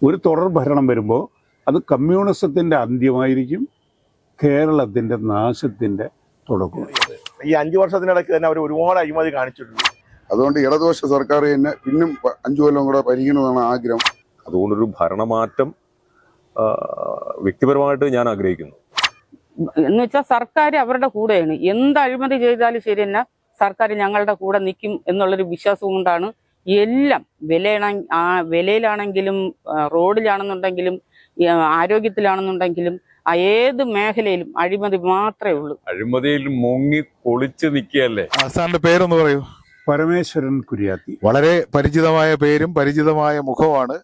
ഒരു തുടർ ഭരണം വരുമ്പോൾ അത് കമ്മ്യൂണിസത്തിൻ്റെ അന്ത്യമായിരിക്കും, കേരളത്തിൻ്റെ നാശത്തിൻ്റെ തുടക്കമായിരിക്കും. ഈ 5 വർഷത്തിനിടയ്ക്ക് തന്നെ അവർ ഒരുപാട് അഴിമതി കാണിച്ചിട്ടുണ്ട്. അതുകൊണ്ട് ഇടതുപക്ഷ സർക്കാർ തന്നെ പിന്നും 5 കൊല്ലം കൂടെ ഭരിക്കണമെന്നാണ് ആഗ്രഹം. അതുകൊണ്ടൊരു ഭരണമാറ്റം വ്യക്തിപരമായിട്ട് ഞാൻ ആഗ്രഹിക്കുന്നു. എന്ന് വെച്ചാൽ സർക്കാർ അവരുടെ കൂടെയാണ്. എന്ത് അഴിമതി ചെയ്താലും ശരി തന്നെ സർക്കാർ ഞങ്ങളുടെ കൂടെ നിൽക്കും എന്നുള്ളൊരു വിശ്വാസം കൊണ്ടാണ് എല്ലാം വിലയിലാണെങ്കിലും റോഡിലാണെന്നുണ്ടെങ്കിലും ആരോഗ്യത്തിലാണെന്നുണ്ടെങ്കിലും ഏത് മേഖലയിലും അഴിമതി മാത്രമേ ഉള്ളൂ. അഴിമതിയിൽ മുങ്ങി പൊളിച്ച് നിൽക്കുകയല്ലേ. സാറിന്റെ പേരൊന്ന് പറയൂ. പരമേശ്വരൻ കുര്യാത്തി. വളരെ പരിചിതമായ പേരും പരിചിതമായ മുഖമാണ്.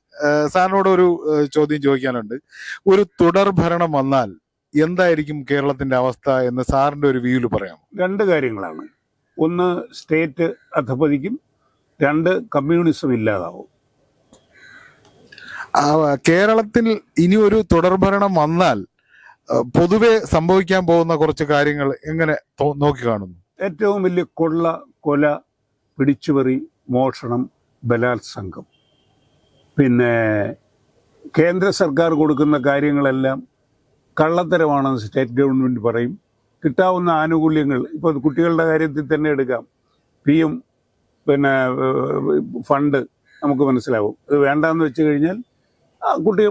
സാറിനോട് ഒരു ചോദ്യം ചോദിക്കാനുണ്ട്. ഒരു തുടർ ഭരണം വന്നാൽ എന്തായിരിക്കും കേരളത്തിന്റെ അവസ്ഥ എന്ന് സാറിന്റെ ഒരു വ്യൂവിൽ പറയാമോ? 2 കാര്യങ്ങളാണ്. ഒന്ന്, സ്റ്റേറ്റ് അധപതിക്കും. 2, കമ്മ്യൂണിസം ഇല്ലാതാവും. കേരളത്തിൽ ഇനി ഒരു തുടർ ഭരണം വന്നാൽ പൊതുവെ സംഭവിക്കാൻ പോകുന്ന കുറച്ച് കാര്യങ്ങൾ എങ്ങനെ നോക്കി കാണുന്നു? ഏറ്റവും വലിയ കൊള്ള, കൊല, പിടിച്ചുപറി, മോഷണം, ബലാത്സംഗം. പിന്നെ കേന്ദ്ര സർക്കാർ കൊടുക്കുന്ന കാര്യങ്ങളെല്ലാം കള്ളത്തരമാണെന്ന് സ്റ്റേറ്റ് ഗവൺമെൻറ് പറയും. കിട്ടാവുന്ന ആനുകൂല്യങ്ങൾ, ഇപ്പോൾ കുട്ടികളുടെ കാര്യത്തിൽ തന്നെ എടുക്കാം. PM പിന്നെ ഫണ്ട് നമുക്ക് മനസ്സിലാവും. അത് വേണ്ടാന്ന് വെച്ച് കഴിഞ്ഞാൽ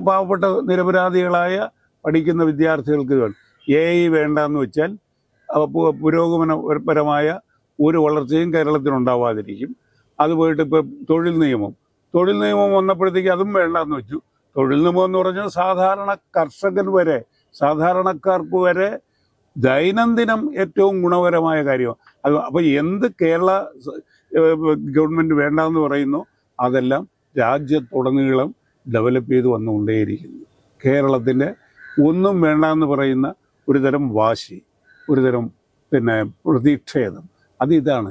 പാവപ്പെട്ട നിരപരാധികളായ പഠിക്കുന്ന വിദ്യാർത്ഥികൾക്ക് വേണം. AI വേണ്ടാന്ന് വെച്ചാൽ പുരോഗമനപരമായ ഒരു വളർച്ചയും കേരളത്തിനുണ്ടാവാതിരിക്കും. അത് പോയിട്ട് ഇപ്പം തൊഴിൽ നിയമം വന്നപ്പോഴത്തേക്ക് അതും വേണ്ടാന്ന് വെച്ചു. തൊഴിൽ നിയമം എന്ന് പറഞ്ഞാൽ സാധാരണ കർഷകൻ വരെ, സാധാരണക്കാർക്ക് വരെ ദൈനംദിനം ഏറ്റവും ഗുണപരമായ കാര്യമാണ് അത്. അപ്പോൾ എന്ത് കേരള ഗവൺമെൻറ് വേണ്ടാന്ന് പറയുന്നു അതെല്ലാം രാജ്യത്തുടനീളം ഡെവലപ്പ് ചെയ്ത് വന്നുകൊണ്ടേയിരിക്കുന്നു. കേരളത്തിൻ്റെ ഒന്നും വേണ്ടാന്ന് പറയുന്ന ഒരുതരം വാശി, ഒരുതരം പിന്നെ പ്രതിഷേധം, ഇതാണ്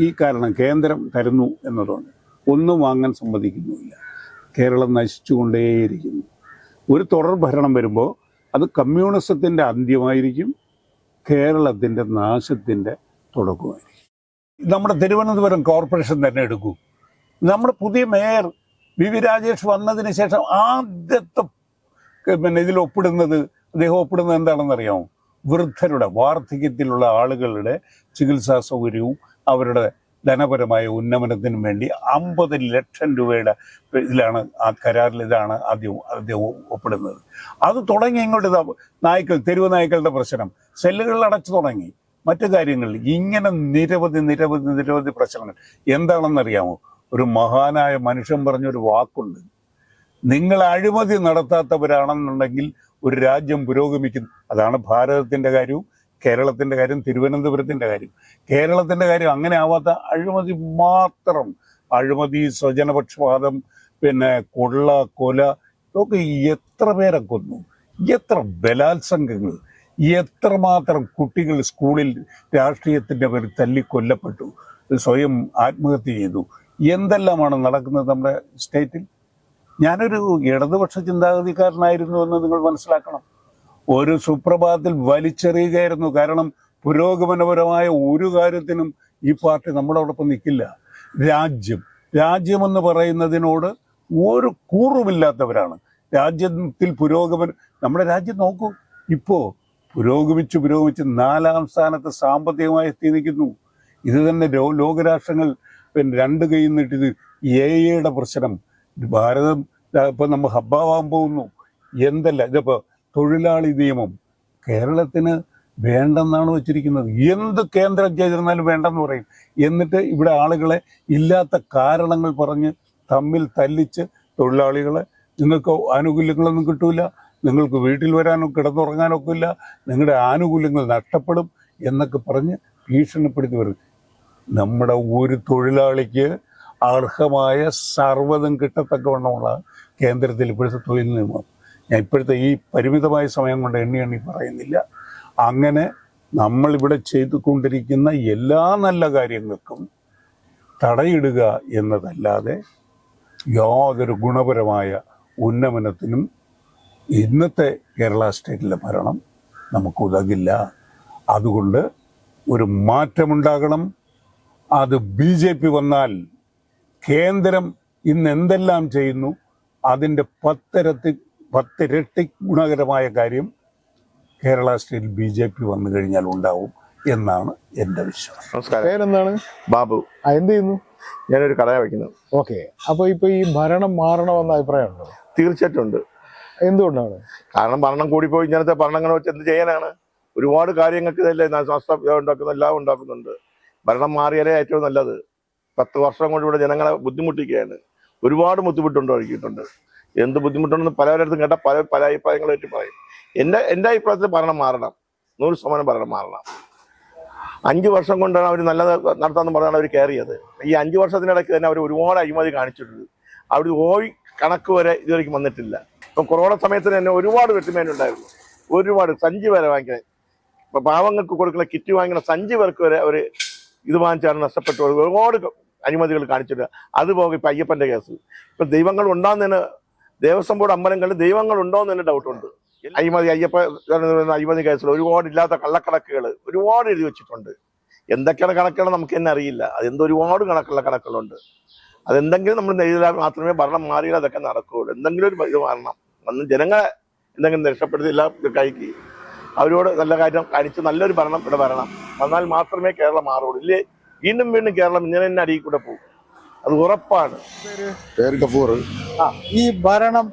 ഈ കാരണം. കേന്ദ്രം തരുന്നു എന്നതുകൊണ്ട് ഒന്നും വാങ്ങാൻ സമ്മതിക്കുന്നുമില്ല. കേരളം നശിച്ചുകൊണ്ടേയിരിക്കുന്നു. ഒരു തുടർ ഭരണം വരുമ്പോൾ അത് കമ്മ്യൂണിസത്തിൻ്റെ അന്ത്യമായിരിക്കും, കേരളത്തിൻ്റെ നാശത്തിൻ്റെ തുടക്കമായിരിക്കും. നമ്മുടെ തിരുവനന്തപുരം കോർപ്പറേഷൻ തന്നെ എടുക്കൂ. നമ്മുടെ പുതിയ മേയർ VV രാജേഷ് വന്നതിന് ശേഷം ആദ്യത്തെ ഇതിൽ അദ്ദേഹം ഒപ്പിടുന്നത് എന്താണെന്നറിയാമോ? വൃദ്ധരുടെ, വാർദ്ധക്യത്തിലുള്ള ആളുകളുടെ ചികിത്സാ സൗകര്യവും അവരുടെ ധനപരമായ ഉന്നമനത്തിനും വേണ്ടി 50 ലക്ഷം രൂപയുടെ ഇതിലാണ് ആ കരാറിൽ അദ്ദേഹം ഒപ്പിടുന്നത്. അത് തുടങ്ങി ഇങ്ങോട്ട് തെരുവ് നായ്ക്കളുടെ പ്രശ്നം, സെല്ലുകളിൽ അടച്ചു തുടങ്ങി, മറ്റു കാര്യങ്ങളിൽ ഇങ്ങനെ നിരവധി പ്രശ്നങ്ങൾ. എന്താണെന്നറിയാമോ? ഒരു മഹാനായ മനുഷ്യൻ പറഞ്ഞൊരു വാക്കുണ്ട്: നിങ്ങൾ അഴിമതി നടത്താത്തവരാണെന്നുണ്ടെങ്കിൽ ഒരു രാജ്യം പുരോഗമിക്കുന്നു. അതാണ് ഭാരതത്തിൻ്റെ കാര്യവും കേരളത്തിൻ്റെ കാര്യം, തിരുവനന്തപുരത്തിൻ്റെ കാര്യം. കേരളത്തിൻ്റെ കാര്യം അങ്ങനെ ആവാത്ത അഴിമതി മാത്രം. അഴിമതി, സ്വജനപക്ഷപാതം, പിന്നെ കൊള്ള, കൊല, ഇതൊക്കെ എത്ര പേരെ കൊന്നു, എത്ര ബലാത്സംഗങ്ങൾ, എത്രമാത്രം കുട്ടികൾ സ്കൂളിൽ രാഷ്ട്രീയത്തിൻ്റെ പേരിൽ തല്ലിക്കൊല്ലപ്പെട്ടു, സ്വയം ആത്മഹത്യ ചെയ്തു. എന്തെല്ലാമാണ് നടക്കുന്നത് നമ്മുടെ സ്റ്റേറ്റിൽ. ഞാനൊരു ഇടതുപക്ഷ ചിന്താഗതിക്കാരനായിരുന്നു എന്ന് നിങ്ങൾ മനസ്സിലാക്കണം. ഒരു സുപ്രഭാതത്തിൽ വലിച്ചെറിയുകയായിരുന്നു. കാരണം പുരോഗമനപരമായ ഒരു കാര്യത്തിനും ഈ പാർട്ടി നമ്മളോടൊപ്പം നിൽക്കില്ല. രാജ്യമെന്ന് പറയുന്നതിനോട് ഒരു കൂറുമില്ലാത്തവരാണ്. രാജ്യത്തിൽ നമ്മുടെ രാജ്യം നോക്കൂ, ഇപ്പോൾ പുരോഗമിച്ച് 4-ാം സ്ഥാനത്ത് സാമ്പത്തികമായി എത്തി നിൽക്കുന്നു. ഇത് തന്നെ ലോകരാഷ്ട്രങ്ങൾ പിന്നെ 2 കൈ നീട്ടിയത്. AI പ്രശ്നം, ഭാരതം ഇപ്പം നമ്മൾ ഹബ്ബാവാൻ പോകുന്നു. ഇതിപ്പോൾ തൊഴിലാളി നിയമം കേരളത്തിന് വേണ്ടെന്നാണ് വെച്ചിരിക്കുന്നത്. എന്ത് കേന്ദ്രം ചെയ്തിരുന്നാലും വേണ്ടെന്ന് പറയും. എന്നിട്ട് ഇവിടെ ആളുകളെ ഇല്ലാത്ത കാരണങ്ങൾ പറഞ്ഞ് തമ്മിൽ തല്ലിച്ച് തൊഴിലാളികളെ, നിങ്ങൾക്ക് ആനുകൂല്യങ്ങളൊന്നും കിട്ടൂല, നിങ്ങൾക്ക് വീട്ടിൽ വരാനോ കിടന്നുറങ്ങാനൊക്കെ ഇല്ല, നിങ്ങളുടെ ആനുകൂല്യങ്ങൾ നഷ്ടപ്പെടും എന്നൊക്കെ പറഞ്ഞ് ഭീഷണിപ്പെടുത്തി വരും. നമ്മുടെ ഒരു തൊഴിലാളിക്ക് അർഹമായ സർവ്വതും കിട്ടത്തക്കവണ്ണമുള്ള കേന്ദ്രത്തിൽ ഇപ്പോഴത്തെ തൊഴിൽ നിയമം. ഞാൻ ഇപ്പോഴത്തെ ഈ പരിമിതമായ സമയം കൊണ്ട് എണ്ണി പറയുന്നില്ല. അങ്ങനെ നമ്മളിവിടെ ചെയ്തുകൊണ്ടിരിക്കുന്ന എല്ലാ നല്ല കാര്യങ്ങൾക്കും തടയിടുക എന്നതല്ലാതെ യാതൊരു ഗുണപരമായ ഉന്നമനത്തിനും ഇന്നത്തെ കേരള സ്റ്റേറ്റിലെ ഭരണം നമുക്ക് ഉതകില്ല. അതുകൊണ്ട് ഒരു മാറ്റമുണ്ടാകണം. അത് BJP വന്നാൽ കേന്ദ്രം ഇന്ന് എന്തെല്ലാം ചെയ്യുന്നു അതിൻ്റെ 10 ഇരട്ടി ഗുണകരമായ കാര്യം കേരള സ്റ്റേറ്റിൽ BJP വന്നു കഴിഞ്ഞാൽ ഉണ്ടാവും എന്നാണ് എൻ്റെ വിശ്വാസം. നമസ്കാരം. പേരെന്താണ്? ബാബു. എന്ത് ചെയ്യുന്നു? ഞാനൊരു കട വയ്ക്കുന്നത്. ഓക്കെ. അപ്പൊ ഇപ്പൊ ഈ ഭരണം മാറണമെന്ന അഭിപ്രായമുണ്ടോ? തീർച്ചയായിട്ടും ഉണ്ട്. എന്തുകൊണ്ടാണ്? കാരണം ഭരണം കൂടിപ്പോയി. ഇങ്ങനത്തെ ഭരണങ്ങൾ വെച്ച് എന്ത് ചെയ്യാനാണ്? ഒരുപാട് കാര്യങ്ങൾക്ക് ഇതല്ലേ ഉണ്ടാക്കുന്ന എല്ലാം ഉണ്ടാക്കുന്നുണ്ട്. ഭരണം മാറിയാലേ ഏറ്റവും നല്ലത്. 10 വർഷം കൊണ്ട് ഇവിടെ ജനങ്ങളെ ബുദ്ധിമുട്ടിക്കുകയാണ്. ഒരുപാട് ബുദ്ധിമുട്ടുണ്ടാക്കിയിട്ടുണ്ട്. എന്ത് ബുദ്ധിമുട്ടുണ്ടെന്ന് പലവരടുത്തും കേട്ടാൽ പല അഭിപ്രായങ്ങളായിട്ട് പറയും. എൻ്റെ അഭിപ്രായത്തിൽ ഭരണം മാറണം. 100% ഭരണം മാറണം. 5 വർഷം കൊണ്ടാണ് അവർ നല്ലത് നടത്താമെന്ന് പറഞ്ഞാണ് അവർ കയറിയത്. ഈ 5 വർഷത്തിനിടയ്ക്ക് തന്നെ അവർ ഒരുപാട് അഴിമതി കാണിച്ചിട്ടുണ്ട്. അവർ കണക്ക് വരെ ഇതുവരെയ്ക്കും വന്നിട്ടില്ല. ഇപ്പം കൊറോണ സമയത്തിന് തന്നെ ഒരുപാട് വെട്ടിമേനുണ്ടായിരുന്നു. ഒരുപാട് സഞ്ചി വരെ വാങ്ങിക്കാൻ, ഇപ്പം പാവങ്ങൾക്ക് കൊടുക്കുന്ന കിറ്റ് വാങ്ങിക്കുന്ന സഞ്ചി പേർക്ക് വരെ അവർ ഇത് വാങ്ങിച്ചാണ് നഷ്ടപ്പെട്ടു. ഒരുപാട് അഴിമതികൾ കാണിച്ചിട്ടുണ്ട്. അതുപോലെ ഇപ്പം അയ്യപ്പൻ്റെ കേസ്, ഇപ്പം ദൈവങ്ങൾ ഉണ്ടാകുന്നതിന് ദേവസ്വം ബോർഡ് അമ്പലങ്ങളിൽ ദൈവങ്ങൾ ഉണ്ടോ എന്ന് തന്നെ ഡൗട്ടുണ്ട്. അഴിമതി കേസിൽ ഒരുപാട് ഇല്ലാത്ത കള്ളക്കണക്കുകൾ ഒരുപാട് എഴുതി വെച്ചിട്ടുണ്ട്. എന്തൊക്കെയാണ് കണക്കുകൾ നമുക്ക് തന്നെ അറിയില്ല. ഒരുപാട് കണക്കുള്ള കണക്കുകളുണ്ട്. അതെന്തെങ്കിലും നമ്മൾ എഴുതിയാൽ മാത്രമേ ഭരണം മാറിയാൽ അതൊക്കെ നടക്കുകയുള്ളൂ. എന്തെങ്കിലും ഒരു ഇത് മാറണം. അന്ന് ജനങ്ങളെ എന്തെങ്കിലും രക്ഷപ്പെടുത്തി എല്ലാം കഴിക്കി അവരോട് നല്ല കാര്യം കാണിച്ച് നല്ലൊരു ഭരണം ഇവിടെ വരണം. വന്നാൽ മാത്രമേ കേരളം മാറുള്ളൂ. ഇല്ലേ വീണ്ടും കേരളം ഇങ്ങനെ തന്നെ അടിയിൽ കൂടെ പോകും. അത് ഉറപ്പാണ്. പേര് ഗഫൂർ. ഈ ഭരണം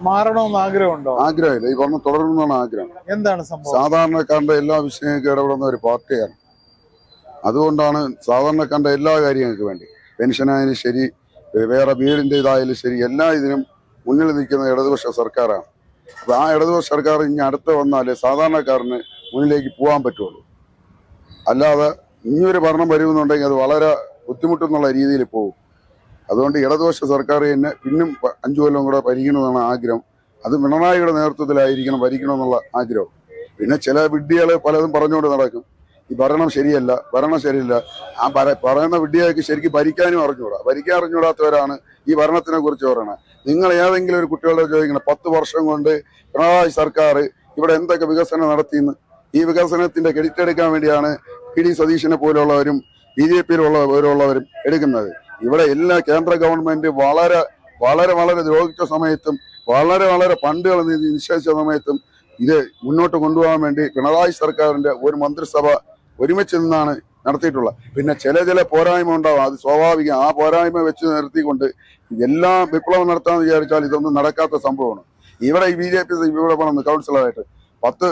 മാറണമെന്ന് ആഗ്രഹമുണ്ടോ? ആഗ്രഹമില്ല. ഈ ഭരണം തുടരണമെന്നാണ് ആഗ്രഹം. എന്താണ് സംഭവം? സാധാരണക്കാരന്റെ എല്ലാ വിഷയങ്ങൾക്കും ഇടപെടുന്ന ഒരു പാർട്ടിയാണ്. അതുകൊണ്ടാണ് സാധാരണക്കാരന്റെ എല്ലാ കാര്യങ്ങൾക്ക് വേണ്ടി, പെൻഷനായാലും ശരി, വേറെ വീടിന്റെ ഇതായാലും ശരി, എല്ലാ ഇതിനും മുന്നിൽ നിൽക്കുന്ന ഇടതുപക്ഷ സർക്കാരാണ്. അപ്പൊ ആ ഇടതുപക്ഷ സർക്കാർ ഇനി അടുത്ത് വന്നാലേ സാധാരണക്കാരന് മുന്നിലേക്ക് പോകാൻ പറ്റുള്ളൂ. അല്ലാതെ ഇനിയൊരു ഭരണം വരുമെന്നുണ്ടെങ്കിൽ അത് വളരെ ബുദ്ധിമുട്ടെന്നുള്ള രീതിയിൽ പോകും. അതുകൊണ്ട് ഇടതുപക്ഷ സർക്കാർ തന്നെ പിന്നും 5 കൊല്ലം കൂടെ ഭരിക്കണമെന്നാണ് ആഗ്രഹം. അത് പിണറായിയുടെ നേതൃത്വത്തിലായിരിക്കണം ഭരിക്കണമെന്നുള്ള ആഗ്രഹം. പിന്നെ ചില വിഡ്ഢികൾ പലതും പറഞ്ഞുകൊണ്ട് നടക്കും. ഈ ഭരണം ശരിയല്ല, ഭരണം ശരിയല്ല. ആ പറയുന്ന വിഡ്ഢികൾക്ക് ശരിക്കും ഭരിക്കാനും അറിഞ്ഞുകൂടാ. ഭരിക്കാൻ അറിഞ്ഞുകൂടാത്തവരാണ് ഈ ഭരണത്തിനെ കുറിച്ച് പറയണത്. നിങ്ങൾ ഏതെങ്കിലും ഒരു കുട്ടികളോട് ചോദിക്കണം, 10 വർഷം കൊണ്ട് പിണറായി സർക്കാർ ഇവിടെ എന്തൊക്കെ വികസനം നടത്തിയെന്ന്. ഈ വികസനത്തിന്റെ ക്രെഡിറ്റ് എടുക്കാൻ വേണ്ടിയാണ് PD സതീശനെ പോലുള്ളവരും BJPയിലുള്ളവരും എടുക്കുന്നത്. ഇവിടെ എല്ലാ കേന്ദ്ര ഗവൺമെന്റ് വളരെ വളരെ വളരെ ദ്രോഹിച്ച സമയത്തും വളരെ ഫണ്ടുകൾ നിശ്ചയിച്ച സമയത്തും ഇത് മുന്നോട്ട് കൊണ്ടുപോകാൻ വേണ്ടി പിണറായി സർക്കാരിന്റെ ഒരു മന്ത്രിസഭ ഒരുമിച്ച് നിന്നാണ് നടത്തിയിട്ടുള്ളത്. പിന്നെ ചില പോരായ്മ ഉണ്ടാവും, അത് സ്വാഭാവികം. ആ പോരായ്മ വെച്ച് നിർത്തിക്കൊണ്ട് എല്ലാം വിപ്ലവം നടത്താമെന്ന് വിചാരിച്ചാൽ ഇതൊന്നും നടക്കാത്ത സംഭവമാണ്. ഇവിടെ ഈ BJP ഇവിടെ പണം കൗൺസിലറായിട്ട് 10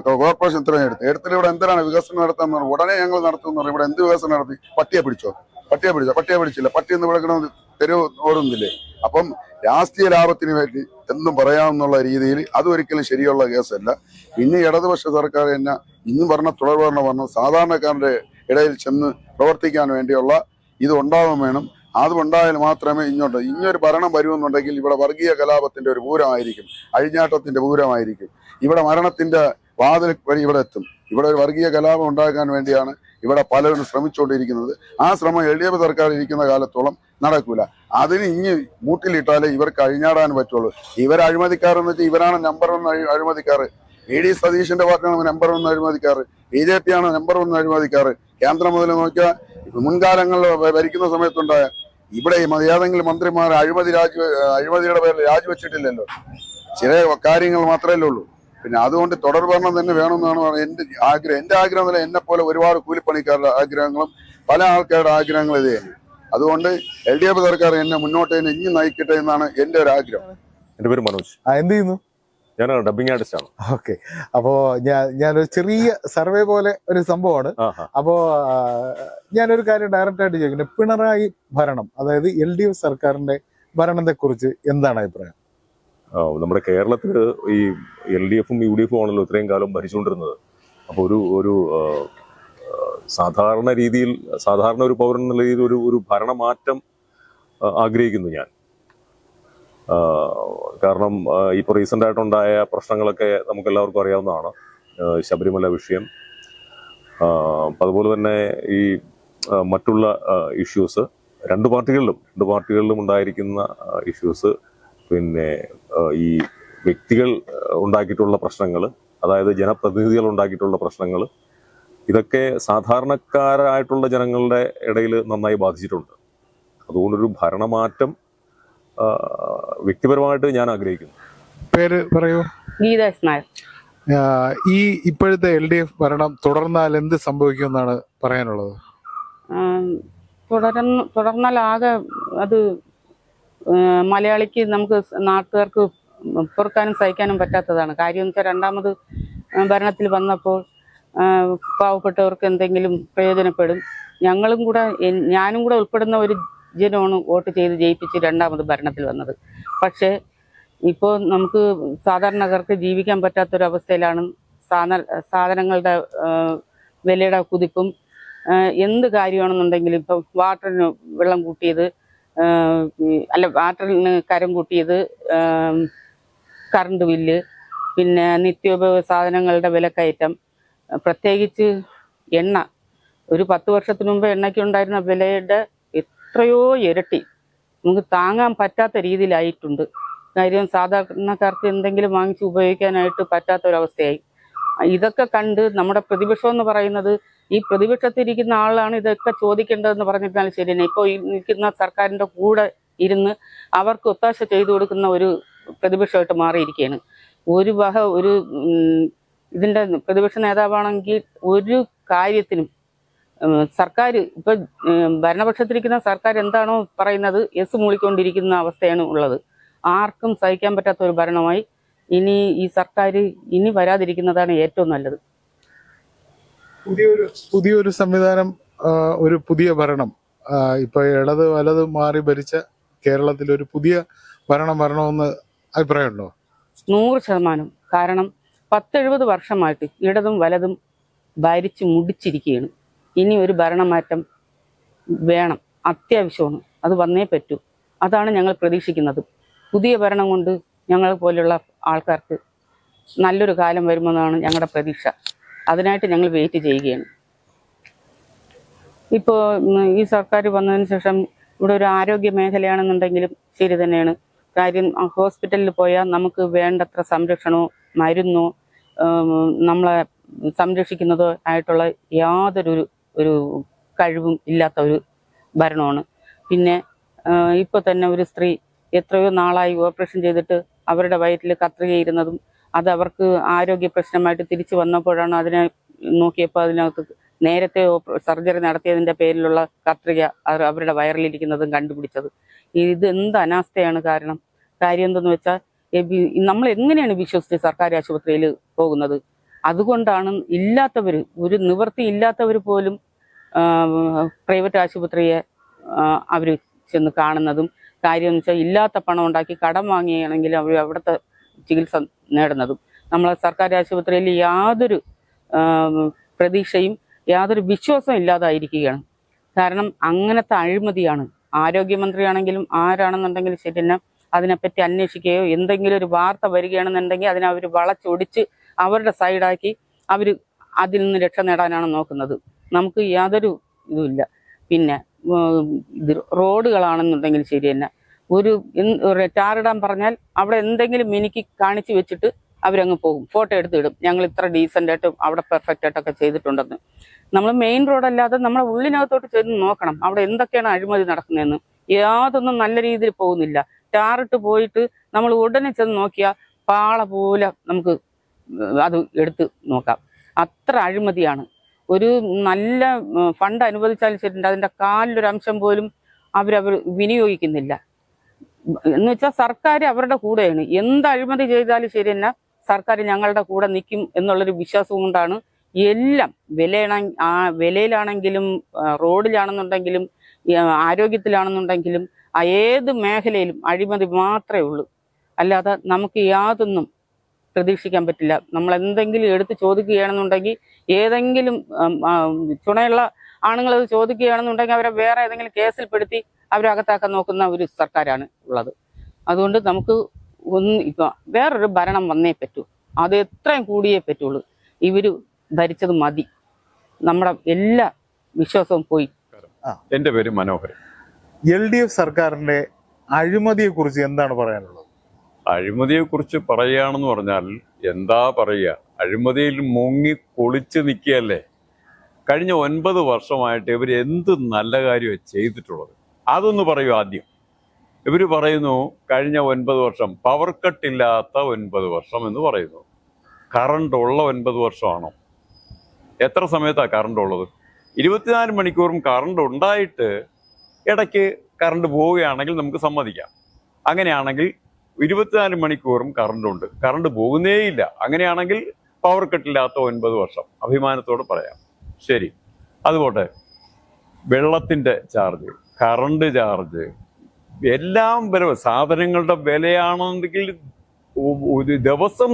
കോർപ്പറേഷൻ എടുത്തിട്ട് ഇവിടെ എന്തിനാണ് വികസനം നടത്താന്ന് പറഞ്ഞു. ഉടനെ ഞങ്ങൾ നടത്തുമെന്ന് പറഞ്ഞു. ഇവിടെ എന്ത് വികസനം നടത്തി? പട്ടിയെ പിടിച്ചില്ല. പട്ടിയെന്ന് വിളിക്കണമെന്ന് തെരുവ് ഓടുന്നില്ലേ? അപ്പം രാഷ്ട്രീയ ലാഭത്തിന് വേണ്ടി എന്നും പറയാമെന്നുള്ള രീതിയിൽ അതൊരിക്കലും ശരിയുള്ള കേസല്ല. പിന്നെ ഇടതുപക്ഷ സർക്കാർ തന്നെ ഇന്നും തുടർഭരണം സാധാരണക്കാരുടെ ഇടയിൽ ചെന്ന് പ്രവർത്തിക്കാൻ വേണ്ടിയുള്ള ഇത് ഉണ്ടാവാൻ വേണം. അതുണ്ടായാൽ മാത്രമേ ഇനിയൊരു ഭരണം വരുമെന്നുണ്ടെങ്കിൽ ഇവിടെ വർഗീയ കലാപത്തിന്റെ ഒരു പൂരമായിരിക്കും, അഴിഞ്ഞാട്ടത്തിന്റെ പൂരമായിരിക്കും. ഇവിടെ മരണത്തിന്റെ വാതിൽ വഴി ഇവിടെ എത്തും. ഇവിടെ ഒരു വർഗീയ കലാപം ഉണ്ടാക്കാൻ വേണ്ടിയാണ് ഇവിടെ പലരും ശ്രമിച്ചുകൊണ്ടിരിക്കുന്നത്. ആ ശ്രമം LDF സർക്കാർ ഇരിക്കുന്ന കാലത്തോളം നടക്കൂല. അതിന് ഇനി മൂട്ടിലിട്ടാലേ ഇവർക്ക് അഴിഞ്ഞാടാൻ പറ്റുള്ളൂ. ഇവർ അഴിമതിക്കാരെന്ന് വെച്ചാൽ ഇവരാണ് നമ്പർ 1 അഴിമതിക്കാർ. VD സതീശന്റെ പാർട്ടിയാണ് നമ്പർ 1 അഴിമതിക്കാർ. BJP ആണ് നമ്പർ 1 അഴിമതിക്കാർ. കേന്ദ്രം മുതൽ നോക്കിയാൽ മുൻകാലങ്ങളിൽ ഭരിക്കുന്ന സമയത്തുണ്ടായ ഇവിടെ ഏതെങ്കിലും മന്ത്രിമാർ അഴിമതിയുടെ പേരിൽ രാജിവെച്ചിട്ടില്ലല്ലോ. ചില കാര്യങ്ങൾ മാത്രമേ ഉള്ളൂ. പിന്നെ അതുകൊണ്ട് തുടർഭരണം തന്നെ വേണമെന്നാണ് എൻ്റെ ആഗ്രഹം. എൻ്റെ ആഗ്രഹം എന്നല്ല, എന്നെ പോലെ ഒരുപാട് കൂലിപ്പണിക്കാരുടെ ആഗ്രഹങ്ങളും പല ആൾക്കാരുടെ ആഗ്രഹങ്ങളും ഇത് തന്നെ. അതുകൊണ്ട് LDF സർക്കാർ എന്നെ മുന്നോട്ട് തന്നെ ഇനി നയിക്കട്ടെ എന്നാണ് എൻ്റെ ഒരു ആഗ്രഹം. എൻ്റെ പേര് മനോജ്. എന്ത് ചെയ്യുന്നു? ഞാൻ ഡബിങ് ആർട്ടിസ്റ്റ് ആണ്. ഓക്കെ. അപ്പോ ഞാനൊരു ചെറിയ സർവേ പോലെ ഒരു സംഭവമാണ്. അപ്പോ ഞാനൊരു കാര്യം ഡയറക്റ്റ് ആയിട്ട് ചോദിക്കുന്നത്, പിണറായി ഭരണം, അതായത് LDF സർക്കാരിന്റെ ഭരണത്തെ കുറിച്ച് എന്താണ് അഭിപ്രായം? നമ്മുടെ കേരളത്തിൽ ഈ LDFും UDFും ആണല്ലോ ഇത്രയും കാലം ഭരിച്ചുകൊണ്ടിരുന്നത്. അപ്പോൾ ഒരു സാധാരണ ഒരു പൗരൻ എന്നുള്ള രീതിയിൽ ഒരു ഭരണമാറ്റം ആഗ്രഹിക്കുന്നു ഞാൻ. കാരണം ഇപ്പോൾ റീസെൻ്റ് ആയിട്ടുണ്ടായ പ്രശ്നങ്ങളൊക്കെ നമുക്ക് എല്ലാവർക്കും അറിയാവുന്നതാണ്. ശബരിമല വിഷയം, അതുപോലെ തന്നെ ഈ മറ്റുള്ള ഇഷ്യൂസ്, രണ്ട് പാർട്ടികളിലും ഉണ്ടായിരിക്കുന്ന ഇഷ്യൂസ്, പിന്നെ ഈ വ്യക്തികൾ ഉണ്ടാക്കിയിട്ടുള്ള പ്രശ്നങ്ങൾ, അതായത് ജനപ്രതിനിധികൾ ഉണ്ടാക്കിയിട്ടുള്ള പ്രശ്നങ്ങൾ, ഇതൊക്കെ സാധാരണക്കാരായിട്ടുള്ള ജനങ്ങളുടെ ഇടയിൽ നന്നായി ബാധിച്ചിട്ടുണ്ട്. അതുകൊണ്ടൊരു ഭരണമാറ്റം വ്യക്തിപരമായിട്ട് ഞാൻ ആഗ്രഹിക്കുന്നു. പേര് പറയൂ. ഗീതാസ് നായർ. ഈ ഇപ്പോഴത്തെ LDF ഭരണം തുടർന്നാൽ എന്ത് സംഭവിക്കുമെന്നാണ് പറയാനുള്ളത്? തുടർന്നാൽ ആകെ അത് മലയാളിക്ക് നമുക്ക് നാട്ടുകാർക്ക് പൊറുക്കാനും സഹിക്കാനും പറ്റാത്തതാണ്. കാര്യം എന്ന് വെച്ചാൽ രണ്ടാമത് ഭരണത്തിൽ വന്നപ്പോൾ പാവപ്പെട്ടവർക്ക് എന്തെങ്കിലും പ്രയോജനപ്പെടും. ഞാനും കൂടെ ഉൾപ്പെടുന്ന ഒരു ജനമാണ് വോട്ട് ചെയ്ത് ജയിപ്പിച്ച് രണ്ടാമത് ഭരണത്തിൽ വന്നത്. പക്ഷേ ഇപ്പോൾ നമുക്ക് സാധാരണക്കാർക്ക് ജീവിക്കാൻ പറ്റാത്തൊരവസ്ഥയിലാണ്. സാധനങ്ങളുടെ വിലയുടെ കുതിപ്പും എന്ത് കാര്യമാണെന്നുണ്ടെങ്കിലും ഇപ്പം വാട്ടറിന് വെള്ളം കൂട്ടിയത്, വാട്ടറിന് കരം കൂട്ടിയത്, കറണ്ട് ബില്ല്, പിന്നെ നിത്യോപയോഗ സാധനങ്ങളുടെ വിലക്കയറ്റം, പ്രത്യേകിച്ച് എണ്ണ. ഒരു 10 വർഷത്തിന് മുമ്പ് എണ്ണയ്ക്കുണ്ടായിരുന്ന വിലയുടെ എത്രയോ ഇരട്ടി നമുക്ക് താങ്ങാൻ പറ്റാത്ത രീതിയിലായിട്ടുണ്ട്. കാര്യം സാധാരണക്കാർക്ക് എന്തെങ്കിലും വാങ്ങിച്ച് ഉപയോഗിക്കാനായിട്ട് പറ്റാത്തൊരവസ്ഥയായി. ഇതൊക്കെ കണ്ട് നമ്മുടെ പ്രതിപക്ഷം എന്ന് പറയുന്നത്, ഈ പ്രതിപക്ഷത്തിരിക്കുന്ന ആളാണ് ഇതൊക്കെ ചോദിക്കേണ്ടതെന്ന് പറഞ്ഞിരുന്നാൽ ശരിയാണ്. ഇപ്പോൾ ഈ നിൽക്കുന്ന സർക്കാരിൻ്റെ കൂടെ ഇരുന്ന് അവർക്ക് ഒത്താശ ചെയ്തു കൊടുക്കുന്ന ഒരു പ്രതിപക്ഷമായിട്ട് മാറിയിരിക്കുകയാണ്. ഒരു ഇതിൻ്റെ പ്രതിപക്ഷ നേതാവാണെങ്കിൽ ഒരു കാര്യത്തിനും സർക്കാർ ഇപ്പം ഭരണപക്ഷത്തിരിക്കുന്ന സർക്കാർ എന്താണോ പറയുന്നത് എസ് മൂളിക്കൊണ്ടിരിക്കുന്ന അവസ്ഥയാണ് ഉള്ളത്. ആർക്കും സഹിക്കാൻ പറ്റാത്ത ഒരു ഭരണമായി ഇനി ഈ സർക്കാർ ഇനി വരാതിരിക്കുന്നതാണ് ഏറ്റവും നല്ലത്. പുതിയൊരു സംവിധാനം, ഒരു പുതിയ ഭരണം, ഇപ്പൊ ഇടത് വലത് മാറി ഭരിച്ച കേരളത്തിൽ ഒരു പുതിയ ഭരണം വരണമെന്ന് അഭിപ്രായമുണ്ടോ? 100%. കാരണം 10-70 വർഷമായിട്ട് ഇടതും വലതും ഭരിച്ച് മുടിച്ചിരിക്കുകയാണ്. ഇനി ഒരു ഭരണമാറ്റം വേണം, അത്യാവശ്യമാണ്. അത് വന്നേ പറ്റൂ. അതാണ് ഞങ്ങൾ പ്രതീക്ഷിക്കുന്നത്. പുതിയ ഭരണം കൊണ്ട് ഞങ്ങൾ പോലുള്ള ആൾക്കാർക്ക് നല്ലൊരു കാലം വരുമെന്നാണ് ഞങ്ങളുടെ പ്രതീക്ഷ. അതിനായിട്ട് ഞങ്ങൾ വെയിറ്റ് ചെയ്യുകയാണ്. ഇപ്പോൾ ഈ സർക്കാർ വന്നതിന് ശേഷം ഇവിടെ ഒരു ആരോഗ്യ മേഖലയാണെന്നുണ്ടെങ്കിലും ശരി തന്നെയാണ്. കാര്യം ഹോസ്പിറ്റലിൽ പോയാൽ നമുക്ക് വേണ്ടത്ര സംരക്ഷണമോ മരുന്നോ നമ്മളെ സംരക്ഷിക്കുന്നതോ ആയിട്ടുള്ള യാതൊരു കഴിവും ഇല്ലാത്ത ഒരു ഭരണമാണ്. പിന്നെ ഇപ്പോൾ തന്നെ ഒരു സ്ത്രീ എത്രയോ നാളായി ഓപ്പറേഷൻ ചെയ്തിട്ട് അവരുടെ വയറ്റിൽ കത്രികയിരുന്നതും അത് അവർക്ക് ആരോഗ്യ പ്രശ്നമായിട്ട് തിരിച്ചു വന്നപ്പോഴാണ് അതിനെ നോക്കിയപ്പോൾ അതിനകത്ത് നേരത്തെ സർജറി നടത്തിയതിൻ്റെ പേരിലുള്ള കത്രിക അവരുടെ വയറിലിരിക്കുന്നതും കണ്ടുപിടിച്ചത്. ഇത് എന്ത് അനാസ്ഥയാണ്. കാര്യം എന്തെന്ന് വെച്ചാൽ നമ്മൾ എങ്ങനെയാണ് വിശ്വസിച്ച് സർക്കാർ ആശുപത്രിയിൽ പോകുന്നത്? അതുകൊണ്ടാണ് ഒരു നിവൃത്തി ഇല്ലാത്തവർ പോലും പ്രൈവറ്റ് ആശുപത്രിയെ അവർ ചെന്ന് കാണുന്നതും. കാര്യം എന്ന് വെച്ചാൽ ഇല്ലാത്ത പണം ഉണ്ടാക്കി കടം വാങ്ങിയാണെങ്കിൽ അവർ അവിടുത്തെ ചികിത്സ നേടുന്നതും. നമ്മളെ സർക്കാർ ആശുപത്രിയിൽ യാതൊരു പ്രതീക്ഷയും യാതൊരു വിശ്വാസവും ഇല്ലാതായിരിക്കുകയാണ്. കാരണം അങ്ങനത്തെ അഴിമതിയാണ്. ആരോഗ്യമന്ത്രിയാണെങ്കിലും ആരാണെന്നുണ്ടെങ്കിലും ശരി തന്നെ അതിനെപ്പറ്റി അന്വേഷിക്കുകയോ എന്തെങ്കിലും ഒരു വാർത്ത വരികയാണെന്നുണ്ടെങ്കിൽ അതിനവർ വളച്ചൊടിച്ച് അവരുടെ സൈഡാക്കി അവർ അതിൽ നിന്ന് രക്ഷ നേടാനാണ് നോക്കുന്നത്. നമുക്ക് യാതൊരു ഇതുമില്ല. പിന്നെ റോഡുകളാണെന്നുണ്ടെങ്കിൽ ശരി തന്നെ ഒരു ടാറിടാൻ പറഞ്ഞാൽ അവിടെ എന്തെങ്കിലും മിനുക്കി കാണിച്ചു വെച്ചിട്ട് അവരങ്ങ് പോകും, ഫോട്ടോ എടുത്തിടും. ഞങ്ങൾ ഇത്ര ഡീസൻ്റായിട്ടും അവിടെ പെർഫെക്റ്റ് ആയിട്ടൊക്കെ ചെയ്തിട്ടുണ്ടെന്ന്. നമ്മൾ മെയിൻ റോഡല്ലാതെ നമ്മളെ ഉള്ളിനകത്തോട്ട് ചെന്ന് നോക്കണം അവിടെ എന്തൊക്കെയാണ് അഴിമതി നടക്കുന്നതെന്ന്. യാതൊന്നും നല്ല രീതിയിൽ പോകുന്നില്ല. ടാറിട്ട് പോയിട്ട് നമ്മൾ ഉടനെ ചെന്ന് നോക്കിയാൽ പാള പോലെ നമുക്ക് അത് എടുത്ത് നോക്കാം. അത്ര അഴിമതിയാണ്. ഒരു നല്ല ഫണ്ട് അനുവദിച്ചാൽ ശരിയുണ്ട്, അതിൻ്റെ കാലിലൊരു അംശം പോലും അവർ വിനിയോഗിക്കുന്നില്ല. എന്ന് വെച്ചാൽ സർക്കാർ അവരുടെ കൂടെയാണ്. എന്ത് അഴിമതി ചെയ്താലും ശരി തന്നെ സർക്കാർ ഞങ്ങളുടെ കൂടെ നിൽക്കും എന്നുള്ളൊരു വിശ്വാസം കൊണ്ടാണ് എല്ലാം. വിലയിലാണെങ്കിലും റോഡിലാണെന്നുണ്ടെങ്കിലും ആരോഗ്യത്തിലാണെന്നുണ്ടെങ്കിലും ഏത് മേഖലയിലും അഴിമതി മാത്രമേ ഉള്ളൂ. അല്ലാതെ നമുക്ക് യാതൊന്നും പ്രതീക്ഷിക്കാൻ പറ്റില്ല. നമ്മൾ എന്തെങ്കിലും എടുത്ത് ചോദിക്കുകയാണെന്നുണ്ടെങ്കിൽ ഏതെങ്കിലും ചുണയുള്ള ആണുങ്ങൾ അത് ചോദിക്കുകയാണെന്നുണ്ടെങ്കിൽ അവരെ വേറെ ഏതെങ്കിലും കേസിൽപ്പെടുത്തി അവരെ അകത്താക്കാൻ നോക്കുന്ന ഒരു സർക്കാരാണ് ഉള്ളത്. അതുകൊണ്ട് നമുക്ക് ഇപ്പം വേറൊരു ഭരണം വന്നേ പറ്റൂ. അത് എത്രയും കൂടിയേ പറ്റുള്ളൂ. ഇവർ ഭരിച്ചത് മതി. നമ്മുടെ എല്ലാ വിശ്വാസവും പോയി. എൻ്റെ പേര് മനോഹരൻ. LDF സർക്കാരിന്റെ അഴിമതിയെ കുറിച്ച് എന്താണ് പറയാനുള്ളത്? അഴിമതിയെക്കുറിച്ച് പറയുകയാണെന്ന് പറഞ്ഞാൽ എന്താ പറയുക, അഴിമതിയിൽ മുങ്ങി കൊളിച്ച് നിൽക്കുകയല്ലേ. കഴിഞ്ഞ 9 വർഷമായിട്ട് ഇവർ എന്ത് നല്ല കാര്യമാണ് ചെയ്തിട്ടുള്ളത്? അതൊന്ന് പറയൂ ആദ്യം. ഇവർ പറയുന്നു കഴിഞ്ഞ 9 വർഷം പവർ കട്ടില്ലാത്ത 9 വർഷം എന്ന് പറയുന്നു. കറണ്ട് ഉള്ള 9 വർഷമാണോ? എത്ര സമയത്താണ് കറണ്ട് ഉള്ളത്? 24 മണിക്കൂറും കറണ്ട് ഉണ്ടായിട്ട് ഇടയ്ക്ക് കറണ്ട് പോവുകയാണെങ്കിൽ നമുക്ക് സമ്മതിക്കാം. അങ്ങനെയാണെങ്കിൽ 24 മണിക്കൂറും കറണ്ട് ഉണ്ട്, കറണ്ട് പോകുന്നേയില്ല, അങ്ങനെയാണെങ്കിൽ പവർ കട്ടില്ലാത്ത 9 വർഷം അഭിമാനത്തോട് പറയാം. ശരി, അതുപോട്ടെ. വെള്ളത്തിൻ്റെ ചാർജ്, കറണ്ട് ചാർജ്, എല്ലാം വില, സാധനങ്ങളുടെ വിലയാണെങ്കിൽ ഒരു ദിവസം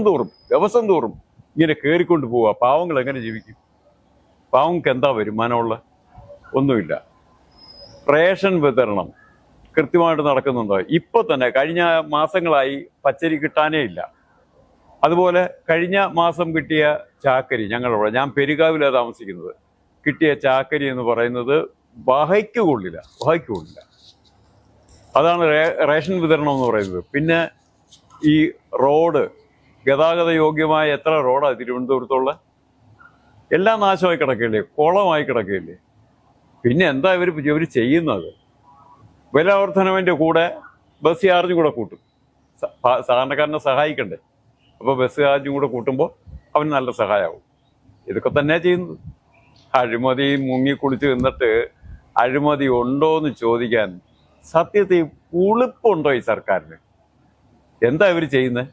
തോറും ഇങ്ങനെ കയറിക്കൊണ്ട് പോവുക. പാവങ്ങൾ എങ്ങനെ ജീവിക്കും? പാവങ്ങൾക്ക് എന്താ വരുമാനമുള്ള? ഒന്നുമില്ല. റേഷൻ വിതരണം കൃത്യമായിട്ട് നടക്കുന്നുണ്ടോ? ഇപ്പൊ തന്നെ കഴിഞ്ഞ മാസങ്ങളായി പച്ചരി കിട്ടാനേ ഇല്ല. അതുപോലെ കഴിഞ്ഞ മാസം കിട്ടിയ ചാക്കരി, ഞാൻ പെരുകാവിലാണ് താമസിക്കുന്നത്, കിട്ടിയ ചാക്കരി എന്ന് പറയുന്നത് വഹയ്ക്ക് കൊള്ളില്ല. അതാണ് റേഷൻ വിതരണം എന്ന് പറയുന്നത്. പിന്നെ ഈ റോഡ്, ഗതാഗത യോഗ്യമായ എത്ര റോഡാണ് തിരുവനന്തപുരത്തുള്ള? എല്ലാം നാശമായി കിടക്കുകയില്ലേ, കുളമായി കിടക്കുകയില്ലേ? പിന്നെ എന്താ ഇവർ ചെയ്യുന്നത്? വില വർധനവിൻ്റെ കൂടെ ബസ് ചാർജും കൂടെ കൂട്ടും. സാധാരണക്കാരനെ സഹായിക്കണ്ടേ? അപ്പോൾ ബസ് ചാർജും കൂടെ കൂട്ടുമ്പോൾ അവന് നല്ല സഹായമാവും. ഇതൊക്കെ തന്നെ ചെയ്യുന്നത്. അഴിമതി മുങ്ങിക്കുളിച്ച് നിന്നിട്ട് അഴിമതി ഉണ്ടോ എന്ന് ചോദിക്കാൻ സത്യത്തിൽ ഉളുപ്പുണ്ടോ ഈ സർക്കാരിന്? എന്താ ഇവർ ചെയ്യുന്നത്?